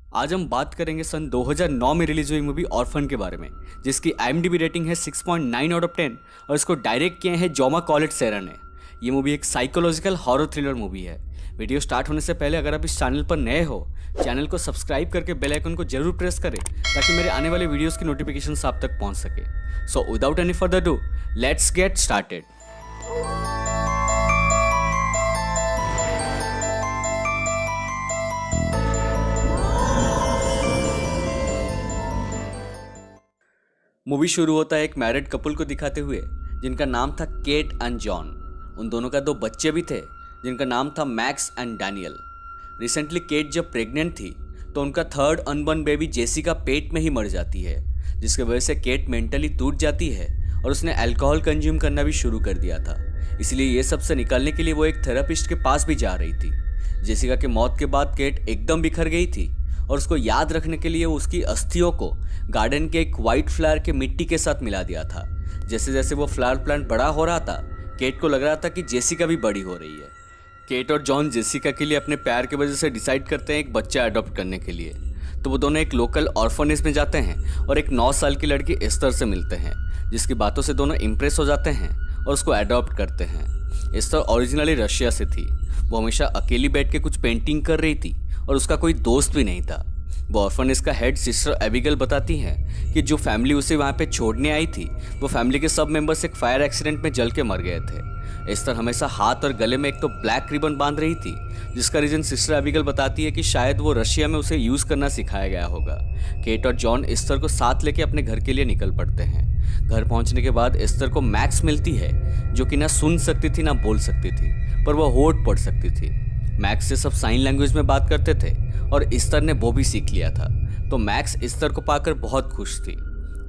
आज हम बात करेंगे सन 2009 में रिलीज हुई मूवी ऑर्फन के बारे में, जिसकी IMDb रेटिंग है 6.9 आउट ऑफ 10 और इसको डायरेक्ट किए हैं जोमा कॉलेट सेरा ने। ये मूवी एक साइकोलॉजिकल हॉरर थ्रिलर मूवी है। वीडियो स्टार्ट होने से पहले अगर आप इस चैनल पर नए हो, चैनल को सब्सक्राइब करके बेल आइकन को जरूर प्रेस करें ताकि मेरे आने वाले वीडियोस की नोटिफिकेशन आप तक पहुंच सके। So without any further do, let's get started. Movie शुरू होता है एक मैरिड कपल को दिखाते हुए जिनका नाम था केट एंड जॉन। उन दोनों का 2 बच्चे भी थे जिनका नाम था Max and Daniel. Recently Kate जब प्रेग्नेंट थी तो उनका 3rd अनबॉर्न बेबी जेसिका पेट में ही मर जाती है, जिसकी वजह से केट मेंटली टूट जाती है और उसने अल्कोहल कंज्यूम करना भी शुरू कर दिया था। इसलिए ये सब से निकलने के लिए वो एक थेरेपिस्ट के पास भी जा रही थी। जेसिका के मौत के बाद केट एकदम बिखर गई थी और उसको याद रखने के लिए उसकी अस्थियों को गार्डन के एक वाइट फ्लावर के मिट्टी के साथ मिला दिया था। जैसे जैसे वो फ्लावर प्लांट बड़ा हो रहा था, केट को लग रहा था कि जेसिका भी बड़ी हो रही है। केट और जॉन जेसिका के लिए अपने प्यार की वजह से डिसाइड करते हैं एक बच्चा अडॉप्ट करने के लिए। तो वो दोनों एक लोकल ऑर्फनेज में जाते हैं और एक 9 साल की लड़की एस्तर से मिलते हैं, जिसकी बातों से दोनों इम्प्रेस हो जाते हैं और उसको अडॉप्ट करते हैं। एस्तर ओरिजिनली रशिया से थी। वो हमेशा अकेली बैठ के कुछ पेंटिंग कर रही थी और उसका कोई दोस्त भी नहीं था। वो ऑर्फनेज का हेड सिस्टर एबिगेल बताती हैं कि जो फैमिली उसे वहाँ पे छोड़ने आई थी, वो फैमिली के सब मेंबर्स एक फायर एक्सीडेंट में जल के मर गए थे। एस्तर हमेशा हाथ और गले में एक तो ब्लैक रिबन बांध रही थी, जिसका रीजन सिस्टर एबिगेल बताती है कि शायद वो रशिया में उसे यूज़ करना सिखाया गया होगा। केट और जॉन एस्तर को साथ लेके अपने घर के लिए निकल पड़ते हैं। घर पहुंचने के बाद एस्तर को मैक्स मिलती है, जो कि ना सुन सकती थी ना बोल सकती थी, पर वह होठ पढ़ सकती थी। मैक्स से सब साइन लैंग्वेज में बात करते थे और एस्तर ने वो भी सीख लिया था। तो मैक्स एस्तर को पाकर बहुत खुश थी।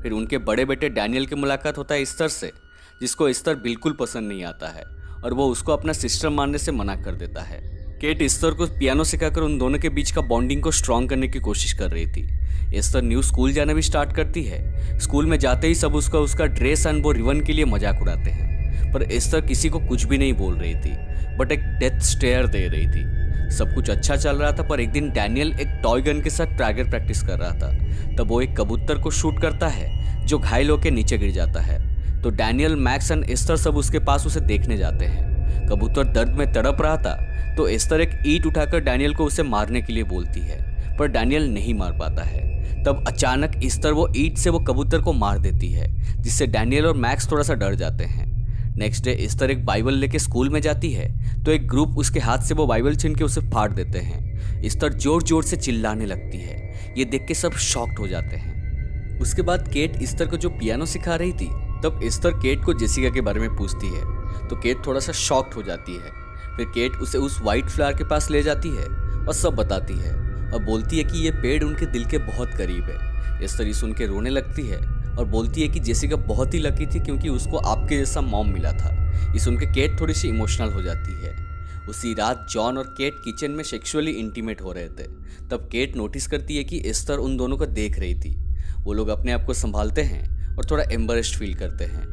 फिर उनके बड़े बेटे डैनियल की मुलाकात होता है एस्तर से, जिसको एस्तर बिल्कुल पसंद नहीं आता है और वो उसको अपना सिस्टर मानने से मना कर देता है। केट एस्तर को पियानो सिखाकर उन दोनों के बीच का बॉन्डिंग को स्ट्रॉन्ग करने की कोशिश कर रही थी। एस्तर न्यू स्कूल जाना भी स्टार्ट करती है। स्कूल में जाते ही सब उसका ड्रेस एंड वो रिबन के लिए मजाक उड़ाते हैं, पर एस्तर किसी को कुछ भी नहीं बोल रही थी, बट एक डेथ स्टेयर दे रही थी। सब कुछ अच्छा चल रहा था, पर एक दिन डैनियल एक टॉय गन के साथ टारगेट प्रैक्टिस कर रहा था। तब वो एक कबूतर को शूट करता है जो घायल होकर नीचे गिर जाता है। तो डैनियल, मैक्स एंड एस्तर सब उसके पास उसे देखने जाते हैं। कबूतर दर्द में तड़प रहा था, तो एस्तर एक ईंट उठाकर डैनियल को उसे मारने के लिए बोलती है, पर डैनियल नहीं मार पाता है। तब अचानक एस्तर वो ईंट से वो कबूतर को मार देती है, जिससे डैनियल और मैक्स थोड़ा सा डर जाते हैं। नेक्स्ट डे एस्तर एक बाइबल लेके स्कूल में जाती है, तो एक ग्रुप उसके हाथ से वो बाइबल छीन के उसे फाड़ देते हैं। एस्तर जोर जोर से चिल्लाने लगती है। ये देख के सब शॉक्ड हो जाते हैं। उसके बाद केट एस्तर को जो पियानो सिखा रही थी, तब एस्तर केट को जेसिका के बारे में पूछती है, तो केट थोड़ा सा शॉक्ड हो जाती है। फिर केट उसे उस वाइट फ्लावर के पास ले जाती है और सब बताती है और बोलती है कि ये पेड़ उनके दिल के बहुत करीब है। एस्तर ये सुन के रोने लगती है और बोलती है कि जेसिका बहुत ही लकी थी क्योंकि उसको आपके जैसा मॉम मिला था। ये सुन के केट थोड़ी सी इमोशनल हो जाती है। उसी रात जॉन और केट किचन में सेक्सुअली इंटीमेट हो रहे थे। तब केट नोटिस करती है कि एस्तर उन दोनों को देख रही थी। वो लोग अपने आप को संभालते हैं और थोड़ा एम्बरेस्ड फील करते हैं।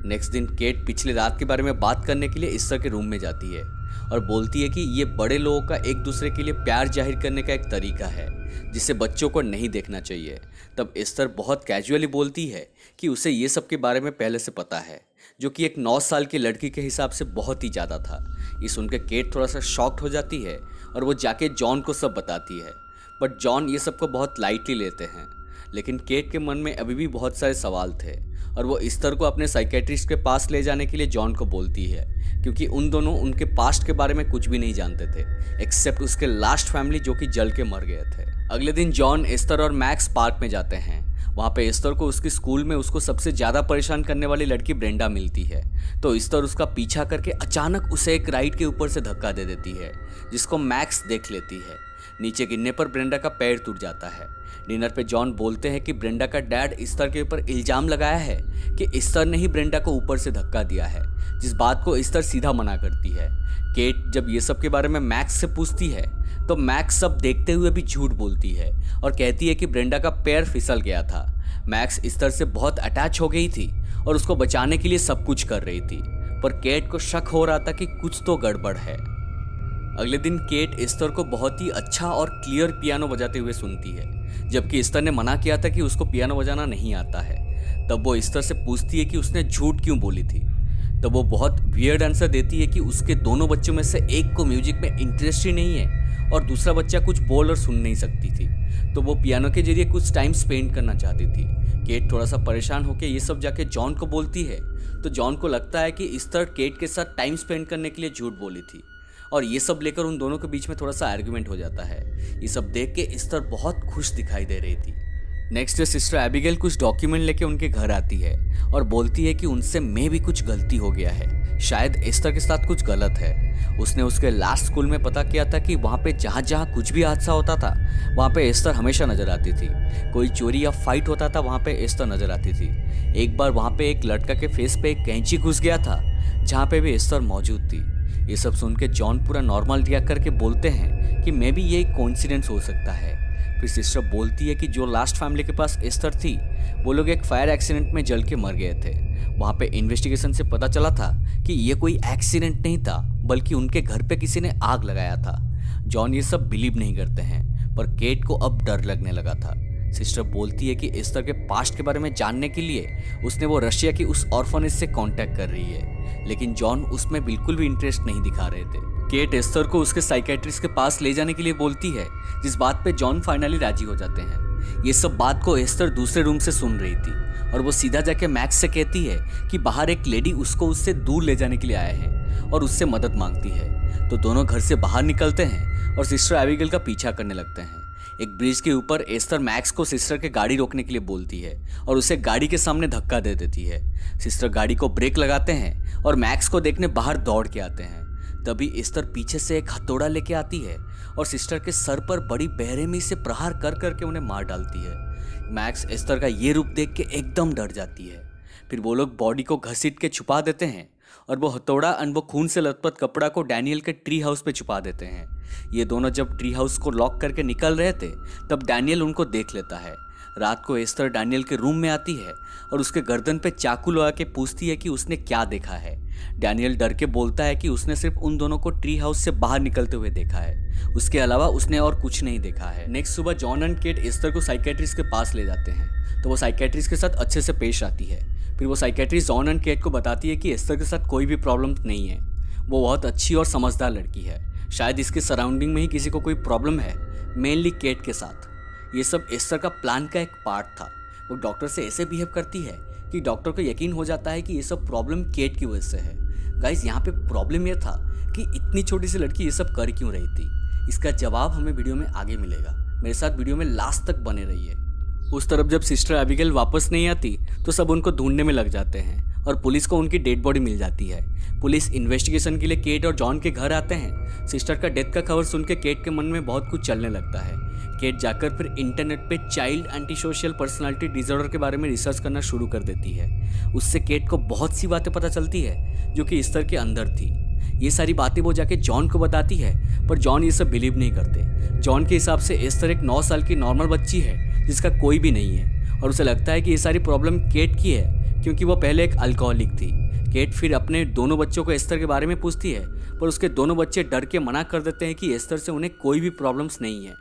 नेक्स्ट दिन केट पिछले रात के बारे में बात करने के लिए एस्तर के रूम में जाती है और बोलती है कि ये बड़े लोगों का एक दूसरे के लिए प्यार जाहिर करने का एक तरीका है, जिसे बच्चों को नहीं देखना चाहिए। तब एस्तर बहुत कैजुअली बोलती है कि उसे ये सब के बारे में पहले से पता है, जो कि एक 9 साल की लड़की के हिसाब से बहुत ही ज़्यादा था। ये सुनकर केट थोड़ा सा शॉक्ड हो जाती है और वो जाके जॉन को सब बताती है, बट जॉन ये सब को बहुत लाइटली लेते हैं। लेकिन केट के मन में अभी भी बहुत सारे सवाल थे और वो एस्तर को अपने साइकेट्रिस्ट के पास ले जाने के लिए जॉन को बोलती है, क्योंकि उन दोनों उनके पास्ट के बारे में कुछ भी नहीं जानते थे एक्सेप्ट उसके लास्ट फैमिली जो कि जल के मर गए थे। अगले दिन जॉन, एस्तर और मैक्स पार्क में जाते हैं। वहाँ पे एस्तर को उसकी स्कूल में उसको सबसे ज़्यादा परेशान करने वाली लड़की ब्रेंडा मिलती है। तो एस्तर उसका पीछा करके अचानक उसे एक राइड के ऊपर से धक्का दे देती है, जिसको मैक्स देख लेती है। नीचे गिरने पर ब्रेंडा का पैर टूट जाता है। डिनर पे जॉन बोलते हैं कि ब्रेंडा का डैड एस्तर के ऊपर इल्जाम लगाया है कि एस्तर ने ही ब्रेंडा को ऊपर से धक्का दिया है, जिस बात को एस्तर सीधा मना करती है। केट जब ये सब के बारे में मैक्स से पूछती है, तो मैक्स सब देखते हुए भी झूठ बोलती है और कहती है कि ब्रेंडा का पैर फिसल गया था। मैक्स एस्तर से बहुत अटैच हो गई थी और उसको बचाने के लिए सब कुछ कर रही थी, पर केट को शक हो रहा था कि कुछ तो गड़बड़ है। अगले दिन केट एस्तर को बहुत ही अच्छा और क्लियर पियानो बजाते हुए सुनती है, जबकि एस्तर ने मना किया था कि उसको पियानो बजाना नहीं आता है। तब वो एस्तर से पूछती है कि उसने झूठ क्यों बोली थी। तब वो बहुत वियर्ड आंसर देती है कि उसके दोनों बच्चों में से एक को म्यूजिक में इंटरेस्ट ही नहीं है और दूसरा बच्चा कुछ बोल और सुन नहीं सकती थी, तो वो पियानो के जरिए कुछ टाइम स्पेंड करना चाहती थी। केट थोड़ा सा परेशान होकर ये सब जाके जॉन को बोलती है, तो जॉन को लगता है कि एस्तर केट के साथ टाइम स्पेंड करने के लिए झूठ बोली थी, और ये सब लेकर उन दोनों के बीच में थोड़ा सा आर्गुमेंट हो जाता है। ये सब देख के एस्तर बहुत खुश दिखाई दे रही थी। नेक्स्ट डे सिस्टर एबिगेल कुछ डॉक्यूमेंट लेके उनके घर आती है और बोलती है कि उनसे में भी कुछ गलती हो गया है, शायद एस्तर के साथ कुछ गलत है। उसने उसके लास्ट स्कूल में पता किया था कि वहाँ पे जहाँ जहाँ कुछ भी हादसा होता था वहाँ पे एस्तर हमेशा नजर आती थी। कोई चोरी या फाइट होता था वहाँ पे एस्तर नजर आती थी। एक बार वहाँ पे एक लड़का के फेस पे एक कैंची घुस गया था जहाँ पे भी एस्तर मौजूद थी। ये सब सुन के जॉन पूरा नॉर्मल रिएक्ट करके बोलते हैं कि मे बी ये एक कोइंसिडेंस हो सकता है। फिर सिस्टर बोलती है कि जो लास्ट फैमिली के पास एस्तर थी वो लोग एक फायर एक्सीडेंट में जल के मर गए थे। वहाँ पे इन्वेस्टिगेशन से पता चला था कि ये कोई एक्सीडेंट नहीं था, बल्कि उनके घर पे किसी ने आग लगाया था। जॉन ये सब बिलीव नहीं करते हैं, पर केट को अब डर लगने लगा था। सिस्टर बोलती है कि एस्तर के पास्ट के बारे में जानने के लिए उसने वो रशिया की उस ऑर्फनेज से कांटेक्ट कर रही है, लेकिन जॉन उसमें बिल्कुल भी इंटरेस्ट नहीं दिखा रहे थे। केट एस्तर को उसके साइकेट्रिस्ट के पास ले जाने के लिए बोलती है, जिस बात पे जॉन फाइनली राजी हो जाते हैं। ये सब बात को एस्तर दूसरे रूम से सुन रही थी और वो सीधा जाके मैक्स से कहती है कि बाहर एक लेडी उसको उससे दूर ले जाने के लिए आए हैं और उससे मदद मांगती है। तो दोनों घर से बाहर निकलते हैं और सिस्टर एबिगेल का पीछा करने लगते हैं। एक ब्रिज के ऊपर एस्तर मैक्स को सिस्टर के गाड़ी रोकने के लिए बोलती है और उसे गाड़ी के सामने धक्का दे देती है। सिस्टर गाड़ी को ब्रेक लगाते हैं और मैक्स को देखने बाहर दौड़ के आते हैं। तभी एस्तर पीछे से एक हथौड़ा लेके आती है और सिस्टर के सर पर बड़ी बेरहमी से प्रहार कर करके उन्हें मार डालती है। मैक्स एस्तर का ये रूप देख के एकदम डर जाती है। फिर वो लोग बॉडी को घसीट के छुपा देते हैं और वो हथौड़ा और वो खून से लथपथ कपड़ा को डैनियल के ट्री हाउस पे छुपा देते हैं। ये दोनों जब ट्री हाउस को लॉक करके निकल रहे थे तब डैनियल उनको देख लेता है। रात को एस्तर डैनियल के रूम में आती है और उसके गर्दन पे चाकू लगा के पूछती है कि उसने क्या देखा है। डैनियल डर के बोलता है कि उसने सिर्फ उन दोनों को ट्री हाउस से बाहर निकलते हुए देखा है, उसके अलावा उसने और कुछ नहीं देखा है। नेक्स्ट सुबह जॉन एंड केट एस्तर को साइकेट्रिस्ट के पास ले जाते हैं, तो वो साइकेट्रिस्ट के साथ अच्छे से पेश आती है। फिर वो साइकेट्रिस्ट जॉन एंड केट को बताती है कि एस्तर के साथ कोई भी प्रॉब्लम नहीं है, वो बहुत अच्छी और समझदार लड़की है। शायद इसके सराउंडिंग में ही किसी को कोई प्रॉब्लम है, मेनली केट के साथ। ये सब एस्तर का प्लान का एक पार्ट था। वो डॉक्टर से ऐसे बिहेव करती है कि डॉक्टर को यकीन हो जाता है कि ये सब प्रॉब्लम केट की वजह से है। गाइस, यहाँ पे प्रॉब्लम ये था कि इतनी छोटी सी लड़की ये सब कर क्यों रही थी। इसका जवाब हमें वीडियो में आगे मिलेगा। मेरे साथ वीडियो में लास्ट तक बने रहिए। उस तरफ जब सिस्टर एबिगेल वापस नहीं आती तो सब उनको ढूंढने में लग जाते हैं और पुलिस को उनकी डेड बॉडी मिल जाती है। पुलिस इन्वेस्टिगेशन के लिए केट और जॉन के घर आते हैं। सिस्टर का डेथ का खबर सुन के केट के मन में बहुत कुछ चलने लगता है। केट जाकर फिर इंटरनेट पे child anti social personality disorder के बारे में रिसर्च करना शुरू कर देती है। उससे केट को बहुत सी बातें पता चलती है जो कि एस्तर के अंदर थी। ये सारी बातें वो जाके जॉन को बताती है, पर जॉन ये सब बिलीव नहीं करते। जॉन के हिसाब से एस्तर एक 9 साल की नॉर्मल बच्ची है जिसका कोई भी नहीं है, और उसे लगता है कि ये सारी प्रॉब्लम केट की है क्योंकि वो पहले एक अल्कोहलिक थी। केट फिर अपने दोनों बच्चों को एस्तर के बारे में पूछती है, पर उसके दोनों बच्चे डर के मना कर देते हैं कि एस्तर से उन्हें कोई भी प्रॉब्लम्स नहीं है।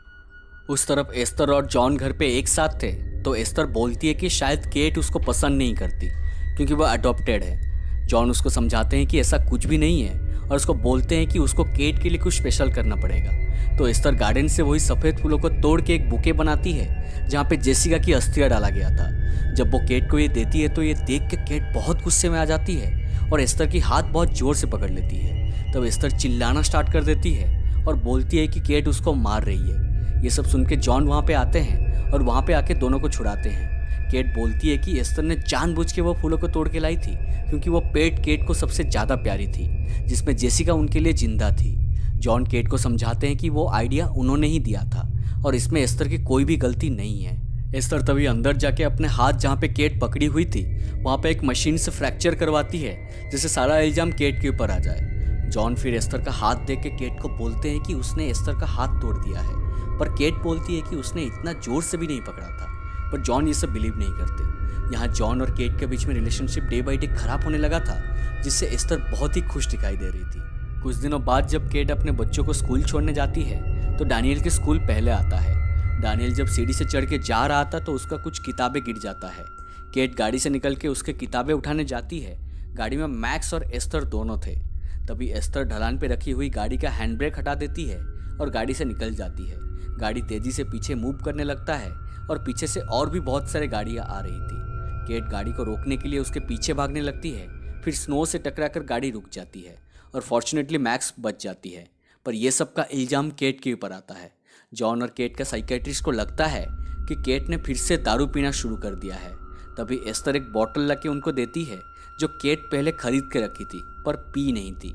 उस तरफ एस्तर और जॉन घर पे एक साथ थे, तो एस्तर बोलती है कि शायद केट उसको पसंद नहीं करती क्योंकि वह अडॉप्टेड है। जॉन उसको समझाते हैं कि ऐसा कुछ भी नहीं है और उसको बोलते हैं कि उसको केट के लिए कुछ स्पेशल करना पड़ेगा। तो एस्तर गार्डन से वही सफ़ेद फूलों को तोड़ के एक बुके बनाती है जहाँ पे जेसिका की अस्थियाँ डाला गया था। जब वो केट को ये देती है तो ये देख के केट बहुत गुस्से में आ जाती है और एस्तर की हाथ बहुत जोर से पकड़ लेती है। तब एस्तर चिल्लाना स्टार्ट कर देती है और बोलती है कि केट उसको मार रही है। ये सब सुन के जॉन वहाँ पे आते हैं और वहाँ पे आके दोनों को छुड़ाते हैं। केट बोलती है कि एस्तर ने जानबूझ के वो फूलों को तोड़ के लाई थी क्योंकि वो पेट केट को सबसे ज़्यादा प्यारी थी, जिसमें जेसिका उनके लिए जिंदा थी। जॉन केट को समझाते हैं कि वो आइडिया उन्होंने ही दिया था और इसमें एस्तर की कोई भी गलती नहीं है। एस्तर तभी अंदर जाके अपने हाथ जहाँ पे केट पकड़ी हुई थी वहाँ पे एक मशीन से फ्रैक्चर करवाती है जिससे सारा इल्जाम केट के ऊपर आ जाए। जॉन फिर एस्तर का हाथ देख के केट को बोलते हैं कि उसने एस्तर का हाथ तोड़ दिया है, पर केट बोलती है कि उसने इतना जोर से भी नहीं पकड़ा था। पर जॉन ये सब बिलीव नहीं करते। यहाँ जॉन और केट के बीच में रिलेशनशिप डे बाई डे खराब होने लगा था, जिससे एस्तर बहुत ही खुश दिखाई दे रही थी। कुछ दिनों बाद जब केट अपने बच्चों को स्कूल छोड़ने जाती है तो डैनियल के स्कूल पहले आता है। डैनियल जब सीढ़ी से चढ़ के जा रहा था तो उसका कुछ किताबें गिर जाता है। केट गाड़ी से निकल के उसके किताबें उठाने जाती है। गाड़ी में मैक्स और एस्तर दोनों थे। तभी एस्तर ढलान पे रखी हुई गाड़ी का हैंड ब्रेक हटा देती है और गाड़ी से निकल जाती है। गाड़ी तेजी से पीछे मूव करने लगता है और पीछे से और भी बहुत सारी गाड़ियाँ आ रही थी। केट गाड़ी को रोकने के लिए उसके पीछे भागने लगती है, फिर स्नो से टकराकर गाड़ी रुक जाती है और फॉर्चुनेटली मैक्स बच जाती है। पर यह सब का इल्ज़ाम केट के ऊपर आता है। जॉन और केट का साइकेट्रिस्ट को लगता है कि केट ने फिर से दारू पीना शुरू कर दिया है। तभी एस्तर एक बॉटल लाके उनको देती है जो केट पहले खरीद के रखी थी पर पी नहीं थी।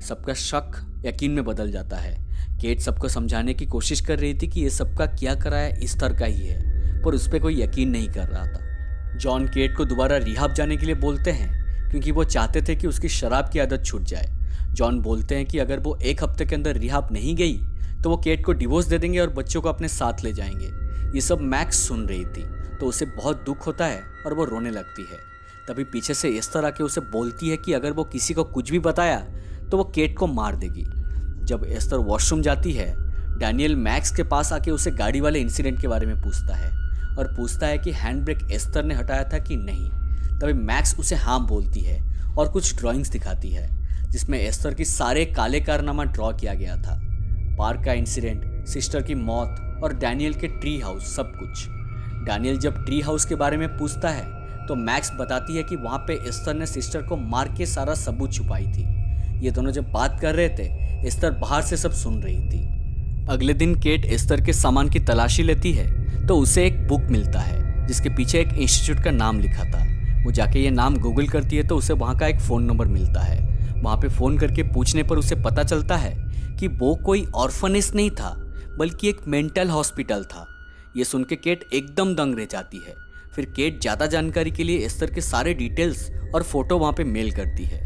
सबका शक यकीन में बदल जाता है। केट सबको समझाने की कोशिश कर रही थी कि ये सबका क्या करा है एस्तर का ही है, पर उस पर कोई यकीन नहीं कर रहा था। जॉन केट को दोबारा रिहाब जाने के लिए बोलते हैं क्योंकि वो चाहते थे कि उसकी शराब की आदत छूट जाए। जॉन बोलते हैं कि अगर वो 1 हफ्ते के अंदर रिहाब नहीं गई तो वो केट को डिवोर्स दे देंगे और बच्चों को अपने साथ ले जाएंगे। ये सब मैक्स सुन रही थी तो उसे बहुत दुख होता है और वो रोने लगती है। तभी पीछे से एस्तर आके उसे बोलती है कि अगर वो किसी को कुछ भी बताया तो वो केट को मार देगी। जब एस्तर वॉशरूम जाती है, डैनियल मैक्स के पास आके उसे गाड़ी वाले इंसिडेंट के बारे में पूछता है और पूछता है कि हैंड ब्रेक एस्तर ने हटाया था कि नहीं। तभी मैक्स उसे हाँ बोलती है और कुछ ड्राइंग्स दिखाती है जिसमें एस्तर की सारे काले कारनामा ड्रॉ किया गया था। पार्क का इंसिडेंट, सिस्टर की मौत और डैनियल के ट्री हाउस, सब कुछ। डैनियल जब ट्री हाउस के बारे में पूछता है तो मैक्स बताती है कि वहाँ पे एस्तर ने सिस्टर को मार के सारा सबूत छुपाई थी। ये दोनों जब बात कर रहे थे एस्तर बाहर से सब सुन रही थी। अगले दिन केट एस्तर के सामान की तलाशी लेती है तो उसे एक बुक मिलता है जिसके पीछे एक इंस्टीट्यूट का नाम लिखा था। वो जाके ये नाम गूगल करती है तो उसे वहाँ का एक फ़ोन नंबर मिलता है। वहाँ पे फ़ोन करके पूछने पर उसे पता चलता है कि वो कोई ऑर्फनेज नहीं था बल्कि एक मेंटल हॉस्पिटल था। ये सुन के केट एकदम दंग रह जाती है। फिर केट ज़्यादा जानकारी के लिए एस्तर के सारे डिटेल्स और फोटो वहाँ पे मेल करती है।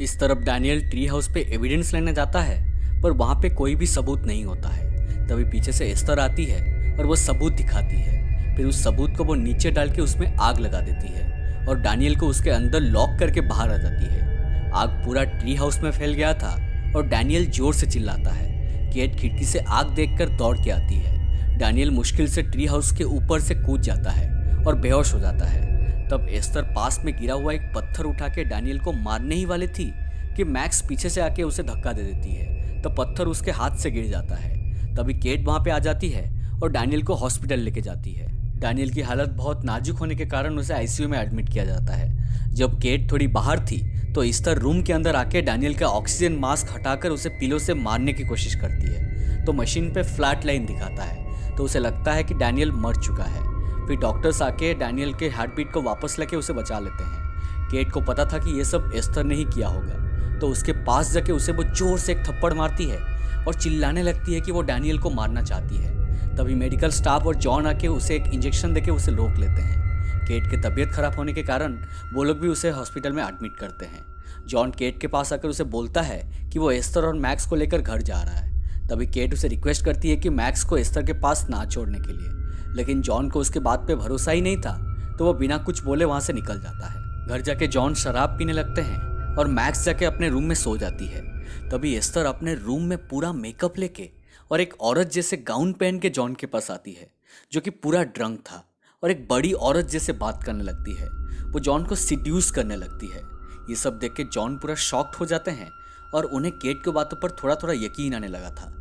इस तरफ डैनियल ट्री हाउस पे एविडेंस लेने जाता है पर वहाँ पे कोई भी सबूत नहीं होता है। तभी पीछे से एस्तर आती है और वो सबूत दिखाती है। फिर उस सबूत को वो नीचे डाल के उसमें आग लगा देती है और डैनियल को उसके अंदर लॉक करके बाहर आ जाती है। आग पूरा ट्री हाउस में फैल गया था और डैनियल जोर से चिल्लाता है। केट खिड़की से आग देखकर दौड़ के आती है। डैनियल मुश्किल से ट्री हाउस के ऊपर से कूद जाता है और बेहोश हो जाता है। तब एस्तर पास में गिरा हुआ एक पत्थर उठा के डैनियल को मारने ही वाली थी कि मैक्स पीछे से आके उसे धक्का दे देती है तो पत्थर उसके हाथ से गिर जाता है। तभी केट वहाँ पे आ जाती है और डैनियल को हॉस्पिटल लेके जाती है। डैनियल की हालत बहुत नाजुक होने के कारण उसे आईसीयू में एडमिट किया जाता है। जब केट थोड़ी बाहर थी तो एस्तर रूम के अंदर आके डैनियल का ऑक्सीजन मास्क हटाकर उसे पिलो से मारने की कोशिश करती है तो मशीन पे फ्लैट लाइन दिखाता है तो उसे लगता है कि डैनियल मर चुका है। फिर डॉक्टर्स आके डैनियल के हार्ट बीट को वापस लेके उसे बचा लेते हैं। केट को पता था कि ये सब एस्तर ने ही किया होगा तो उसके पास जाके उसे वो जोर से एक थप्पड़ मारती है और चिल्लाने लगती है कि वो डैनियल को मारना चाहती है। तभी मेडिकल स्टाफ और जॉन आके उसे एक इंजेक्शन देके उसे रोक लेते हैं। केट की तबीयत खराब होने के कारण वो लोग भी उसे हॉस्पिटल में एडमिट करते हैं। जॉन केट के पास आकर उसे बोलता है कि वो एस्तर और मैक्स को लेकर घर जा रहा है। तभी केट उसे रिक्वेस्ट करती है कि मैक्स को एस्तर के पास ना छोड़ने के लिए, लेकिन जॉन को उसके बात पे भरोसा ही नहीं था तो वो बिना कुछ बोले वहाँ से निकल जाता है। घर जाके जॉन शराब पीने लगते हैं और मैक्स जाके अपने रूम में सो जाती है। तभी एस्तर अपने रूम में पूरा मेकअप लेके और एक औरत जैसे गाउन पहन के जॉन के पास आती है जो कि पूरा ड्रंक था और एक बड़ी औरत जैसे बात करने लगती है। वो जॉन को सिड्यूस करने लगती है। ये सब देख के जॉन पूरा शॉक्ड हो जाते हैं और उन्हें केट की बातों पर थोड़ा थोड़ा यकीन आने लगा था।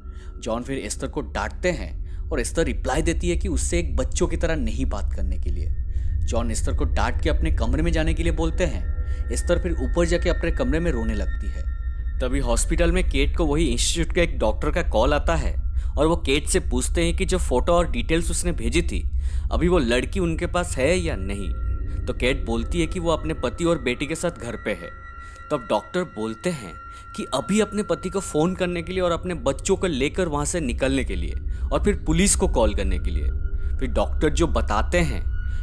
जॉन फिर एस्तर को डांटते हैं और एस्तर रिप्लाई देती है कि उससे एक बच्चों की तरह नहीं बात करने के लिए। जॉन एस्तर को डांट के अपने कमरे में जाने के लिए बोलते हैं। एस्तर फिर ऊपर जाके अपने कमरे में रोने लगती है। तभी हॉस्पिटल में केट को वही इंस्टीट्यूट के एक डॉक्टर का कॉल आता है और वो केट से पूछते हैं कि जो फोटो और डिटेल्स उसने भेजी थी अभी वो लड़की उनके पास है या नहीं। तो केट बोलती है कि वो अपने पति और बेटी के साथ घर पे है। तब डॉक्टर बोलते हैं कि अभी अपने पति को फ़ोन करने के लिए और अपने बच्चों को लेकर वहाँ से निकलने के लिए और फिर पुलिस को कॉल करने के लिए। फिर डॉक्टर जो बताते हैं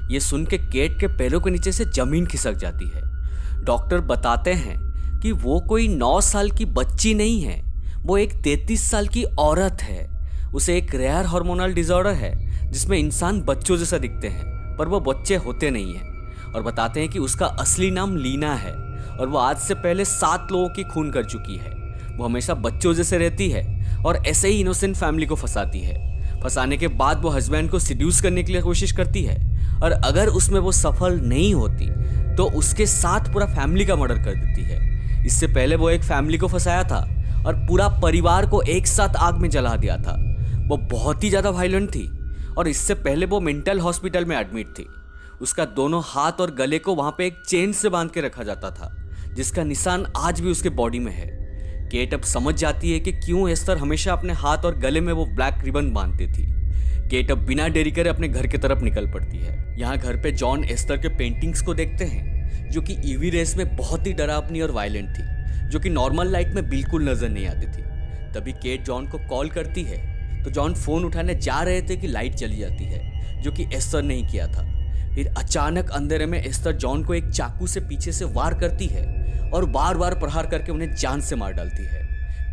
ये सुन के केट के पैरों के नीचे से ज़मीन खिसक जाती है। डॉक्टर बताते हैं कि वो कोई 9 साल की बच्ची नहीं है, वो एक 33 साल की औरत है। उसे एक रेयर हार्मोनल डिसऑर्डर है जिसमें इंसान बच्चों जैसा दिखते हैं पर वो बच्चे होते नहीं हैं। और बताते हैं कि उसका असली नाम लीना है और वो आज से पहले 7 लोगों की खून कर चुकी है। वो हमेशा बच्चों जैसे रहती है और ऐसे ही इनोसेंट फैमिली को फंसाती है। फंसाने के बाद वो हस्बैंड को सिड्यूस करने के लिए कोशिश करती है और अगर उसमें वो सफल नहीं होती तो उसके साथ पूरा फैमिली का मर्डर कर देती है। इससे पहले वो एक फैमिली को फंसाया था और पूरा परिवार को एक साथ आग में जला दिया था। वो बहुत ही ज़्यादा वायलेंट थी और इससे पहले वो मेंटल हॉस्पिटल में एडमिट थी। उसका दोनों हाथ और गले को वहाँ पे एक चेन से बांध के रखा जाता था, जिसका निशान आज भी उसके बॉडी में है। केट अब समझ जाती है कि क्यों एस्तर हमेशा अपने हाथ और गले में वो ब्लैक रिबन बांधती थी। केट अब बिना देरी करे अपने घर की तरफ निकल पड़ती है। यहाँ घर पे जॉन एस्तर के पेंटिंग्स को देखते हैं, जो कि ईवी रेस में बहुत ही डरावनी और वायलेंट थी, जो कि नॉर्मल लाइट में बिल्कुल नजर नहीं आती थी। तभी केट जॉन को कॉल करती है तो जॉन फोन उठाने जा रहे थे कि लाइट चली जाती है, जो कि एस्तर ने ही किया था। फिर अचानक अंधेरे में एस्तर जॉन को एक चाकू से पीछे से वार करती है और बार बार प्रहार करके उन्हें जान से मार डालती है।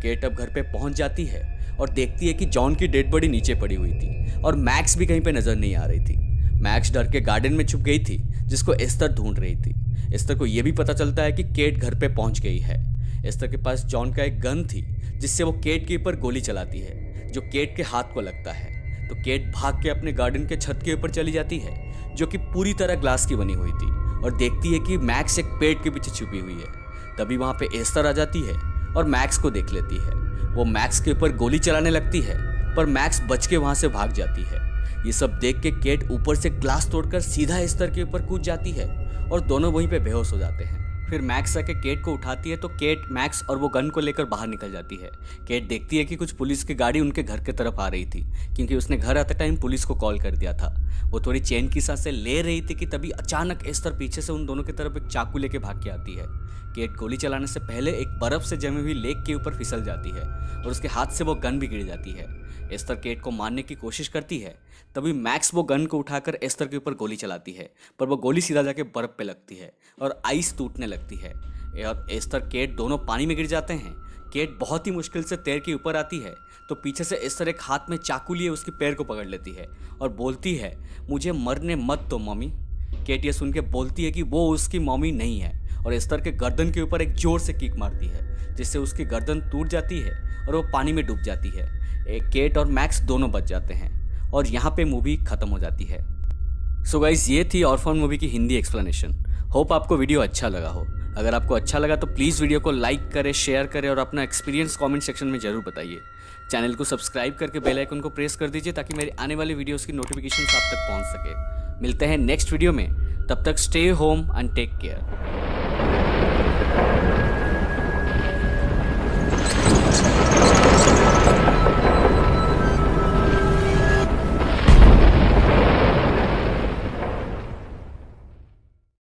केट अब घर पे पहुंच जाती है और देखती है कि जॉन की डेड बॉडी नीचे पड़ी हुई थी और मैक्स भी कहीं पे नजर नहीं आ रही थी। मैक्स डर के गार्डन में छुप गई थी, जिसको एस्तर ढूंढ रही थी। एस्तर को यह भी पता चलता है कि केट घर पे पहुंच गई है। एस्तर के पास जॉन का एक गन थी, जिससे वो केट के ऊपर गोली चलाती है, जो केट के हाथ को लगता है। तो केट भाग के अपने गार्डन के छत के ऊपर चली जाती है, जो कि पूरी तरह ग्लास की बनी हुई थी, और देखती है कि मैक्स एक पेड़ के पीछे छुपी हुई है। तभी वहां पे एस्तर आ जाती है और मैक्स को देख लेती है। वो मैक्स के ऊपर गोली चलाने लगती है, पर मैक्स बच के वहां से भाग जाती है। ये सब देख के केट ऊपर से ग्लास तोड़कर सीधा एस्तर के ऊपर कूद जाती है और दोनों वहीं पे बेहोश हो जाते हैं। फिर मैक्स आके केट को उठाती है तो केट, मैक्स और वो गन को लेकर बाहर निकल जाती है। केट देखती है कि कुछ पुलिस की गाड़ी उनके घर की तरफ आ रही थी, क्योंकि उसने घर आते टाइम पुलिस को कॉल कर दिया था। वो थोड़ी चैन की सांसें ले रही थी कि तभी अचानक एस्तर पीछे से उन दोनों की तरफ एक चाकू लेके भाग के आती है। केट गोली चलाने से पहले एक बर्फ से जमी हुई लेक के ऊपर फिसल जाती है और उसके हाथ से वो गन भी गिर जाती है। एस्तर केट को मारने की कोशिश करती है, तभी मैक्स वो गन को उठाकर एस्तर के ऊपर गोली चलाती है, पर वो गोली सीधा जाके बर्फ पे लगती है और आइस टूटने लगती है और एस्तर केट दोनों पानी में गिर जाते हैं। केट बहुत ही मुश्किल से तैर के ऊपर आती है तो पीछे से एस्तर एक हाथ में चाकू लिए उसके पैर को पकड़ लेती है और बोलती है, मुझे मरने मत दो मम्मी। केट ये सुन के बोलती है कि वो उसकी मम्मी नहीं है और एस्तर के गर्दन के ऊपर एक जोर से किक मारती है, जिससे उसकी गर्दन टूट जाती है और वो पानी में डूब जाती है। केट और मैक्स दोनों बच जाते हैं और यहाँ पे मूवी खत्म हो जाती है। सो गाइस, ये थी ऑर्फन मूवी की हिंदी एक्सप्लेनेशन। होप आपको वीडियो अच्छा लगा हो। अगर आपको अच्छा लगा तो प्लीज़ वीडियो को लाइक करें, शेयर करें और अपना एक्सपीरियंस कमेंट सेक्शन में ज़रूर बताइए। चैनल को सब्सक्राइब करके बेल आइकन को प्रेस कर दीजिए ताकि मेरी आने वाली वीडियोस की नोटिफिकेशन आप तक पहुंच सके। मिलते हैं नेक्स्ट वीडियो में, तब तक stay home and take care.